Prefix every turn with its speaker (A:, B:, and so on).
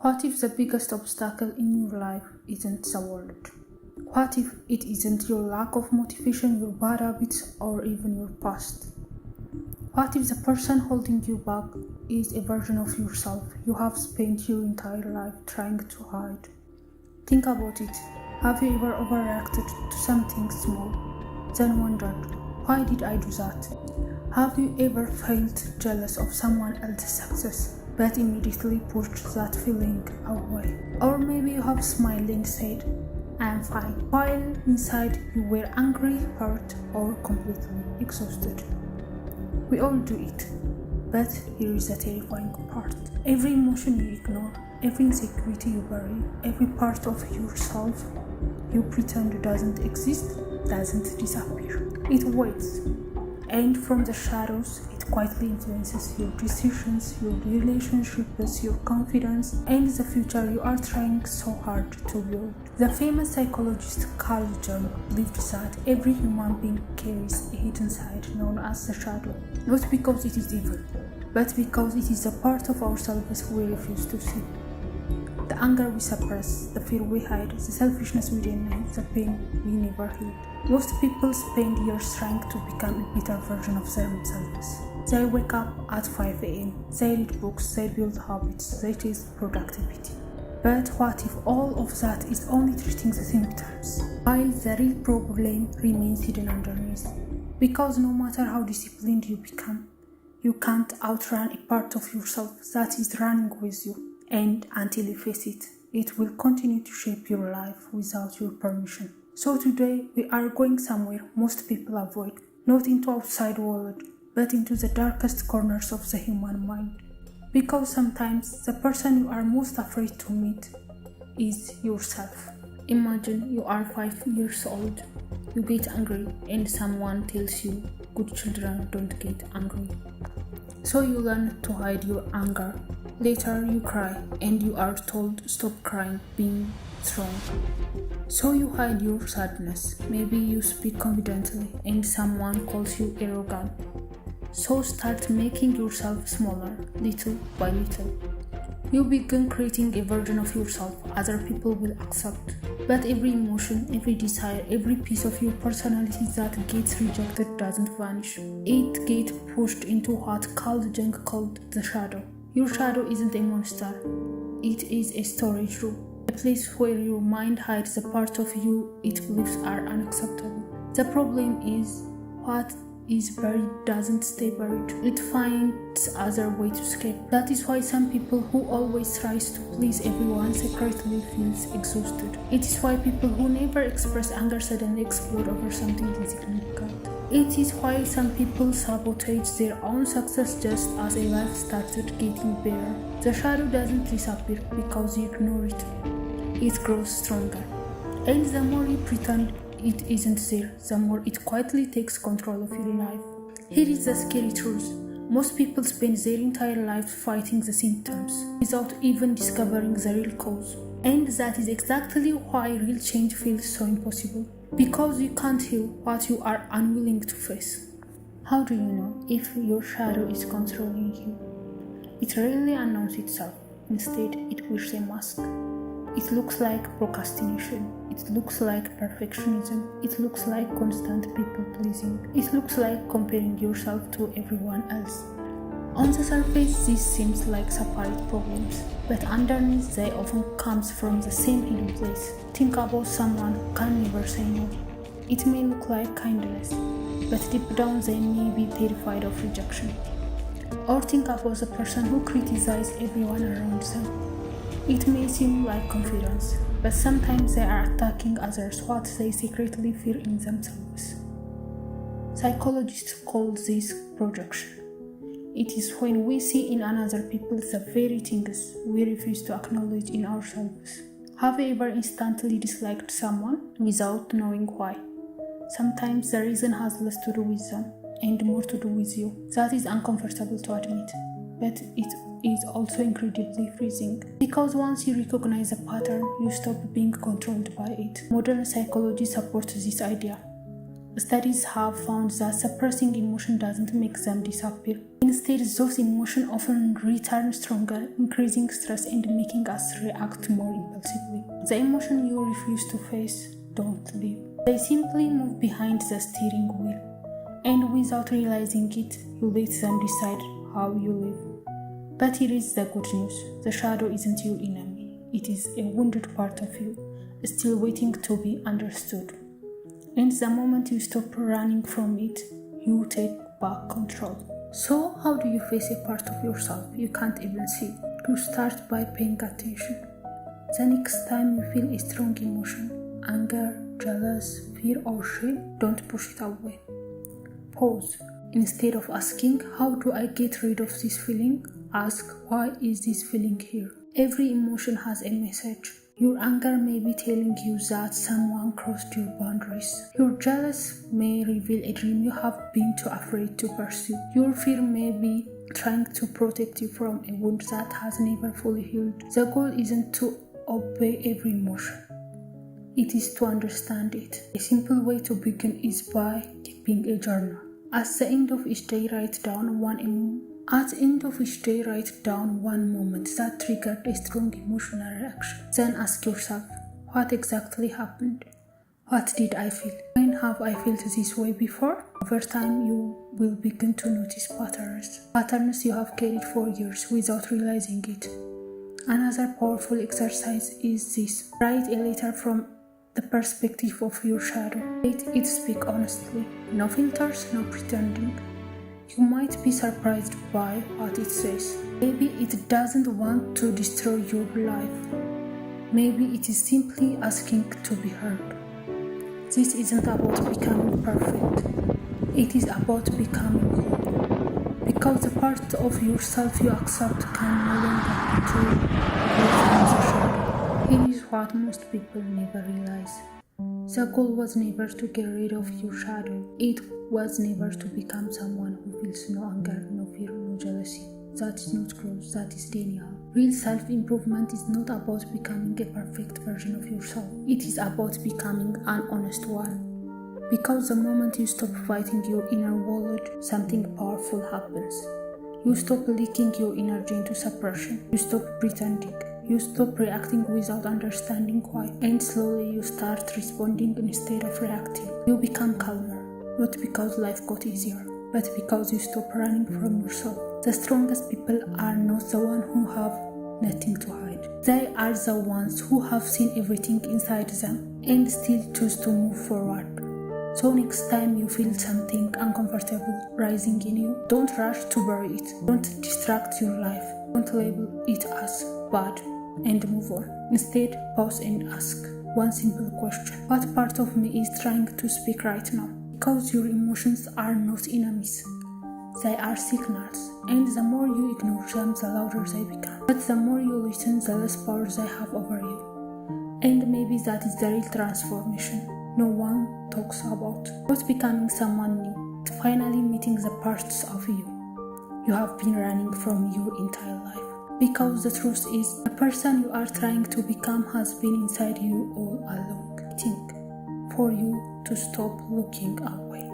A: What if the biggest obstacle in your life isn't the world? What if it isn't your lack of motivation, your bad habits, or even your past? What if the person holding you back is a version of yourself you have spent your entire life trying to hide? Think about it. Have you ever overreacted to something small, then wondered, why did I do that? Have you ever felt jealous of someone else's success, but immediately pushed that feeling away? Or maybe you have smiled and said, I am fine, while inside you were angry, hurt, or completely exhausted. We all do it, but here is the terrifying part. Every emotion you ignore, every insecurity you bury, every part of yourself you pretend doesn't exist, doesn't disappear. It waits, and from the shadows, it quietly influences your decisions, your relationships, your confidence, and the future you are trying so hard to build. The famous psychologist Carl Jung believed that every human being carries a hidden side known as the shadow, not because it is evil, but because it is a part of ourselves we refuse to see. The anger we suppress, the fear we hide, the selfishness we deny, the pain we never heal. Most people spend years trying to become a better version of themselves. They wake up at 5 a.m., they read books, they build habits, they chase productivity. But what if all of that is only treating the symptoms, while the real problem remains hidden underneath? Because no matter how disciplined you become, you can't outrun a part of yourself that is running with you. And until you face it, it will continue to shape your life without your permission. So today, we are going somewhere most people avoid, not into outside world, but into the darkest corners of the human mind. Because sometimes the person you are most afraid to meet is yourself. Imagine you are 5 years old, you get angry and someone tells you good children don't get angry. So you learn to hide your anger. Later you cry and you are told stop crying, being strong. So you hide your sadness. Maybe you speak confidently and someone calls you arrogant. So start making yourself smaller, little by little. You begin creating a version of yourself other people will accept. But every emotion, every desire, every piece of your personality that gets rejected doesn't vanish. It gets pushed into what Carl Jung called the shadow. Your shadow isn't a monster. It is a storage room. A place where your mind hides the parts of you it believes are unacceptable. The problem is, what is buried doesn't stay buried. It finds other way to escape. That is why some people who always tries to please everyone secretly feels exhausted. It is why people who never express anger suddenly explode over something insignificant. It is why some people sabotage their own success just as a life started getting better. The shadow doesn't disappear because you ignore it. It grows stronger. And the more you pretend it isn't there, the more it quietly takes control of your life. Here is the scary truth. Most people spend their entire life fighting the symptoms without even discovering the real cause. And that is exactly why real change feels so impossible. Because you can't heal what you are unwilling to face. How do you know if your shadow is controlling you? It rarely announces itself. Instead, it wears a mask. It looks like procrastination. It looks like perfectionism. It looks like constant people pleasing. It looks like comparing yourself to everyone else. On the surface, this seems like separate problems, but underneath they often come from the same hidden place. Think about someone who can never say no. It may look like kindness, but deep down they may be terrified of rejection. Or think about the person who criticizes everyone around them. It may seem like confidence, but sometimes they are attacking others what they secretly fear in themselves. Psychologists call this projection. It is when we see in another people the very things we refuse to acknowledge in ourselves. Have you ever instantly disliked someone without knowing why? Sometimes the reason has less to do with them and more to do with you. That is uncomfortable to admit, but it is also incredibly freezing. Because once you recognize a pattern, you stop being controlled by it. Modern psychology supports this idea. Studies have found that suppressing emotion doesn't make them disappear. In Instead, those emotions often return stronger, increasing stress and making us react more impulsively. The emotions you refuse to face don't leave. They simply move behind the steering wheel, and without realizing it, you let them decide how you live. But here is the good news. The shadow isn't your enemy. It is a wounded part of you, still waiting to be understood. And the moment you stop running from it, you take back control. So how do you face a part of yourself you can't even see? You start by paying attention. The next time you feel a strong emotion, anger, jealous, fear or shame, don't push it away. Pause. Instead of asking, how do I get rid of this feeling? Ask, why is this feeling here? Every emotion has a message. Your anger may be telling you that someone crossed your boundaries. Your jealous may reveal a dream you have been too afraid to pursue. Your fear may be trying to protect you from a wound that has never fully healed. The goal isn't to obey every emotion. It is to understand it. A simple way to begin is by keeping a journal. At the end of each day, write down one moment that triggered a strong emotional reaction. Then ask yourself, what exactly happened? What did I feel? When have I felt this way before? Over time, you will begin to notice patterns you have carried for years without realizing it. Another powerful exercise is this. Write a letter from the perspective of your shadow. Let it speak honestly. No filters, no pretending. You might be surprised by what it says. Maybe it doesn't want to destroy your life. Maybe it is simply asking to be heard. This isn't about becoming perfect. It is about becoming whole. Because the part of yourself you accept can no longer control the shadow. Here is what most people never realize. The goal was never to get rid of your shadow. It was never to become someone who feels no anger, no fear, no jealousy. That is not growth, that is denial. Real self-improvement is not about becoming a perfect version of yourself. It is about becoming an honest one. Because the moment you stop fighting your inner world, something powerful happens. You stop leaking your energy into suppression. You stop pretending. You stop reacting without understanding why. And slowly you start responding instead of reacting. You become calmer. Not because life got easier, but because you stop running from yourself. The strongest people are not the ones who have nothing to hide. They are the ones who have seen everything inside them and still choose to move forward. So next time you feel something uncomfortable rising in you, don't rush to bury it. Don't distract your life. Don't label it as bad and move on. Instead, pause and ask one simple question. What part of me is trying to speak right now? Because your emotions are not enemies. They are signals, and the more you ignore them, the louder they become. But the more you listen, the less power they have over you. And maybe that is the real transformation no one talks about. Not becoming someone new, but finally meeting the parts of you have been running from your entire life. Because the truth is, the person you are trying to become has been inside you all along, waiting for you to stop looking away.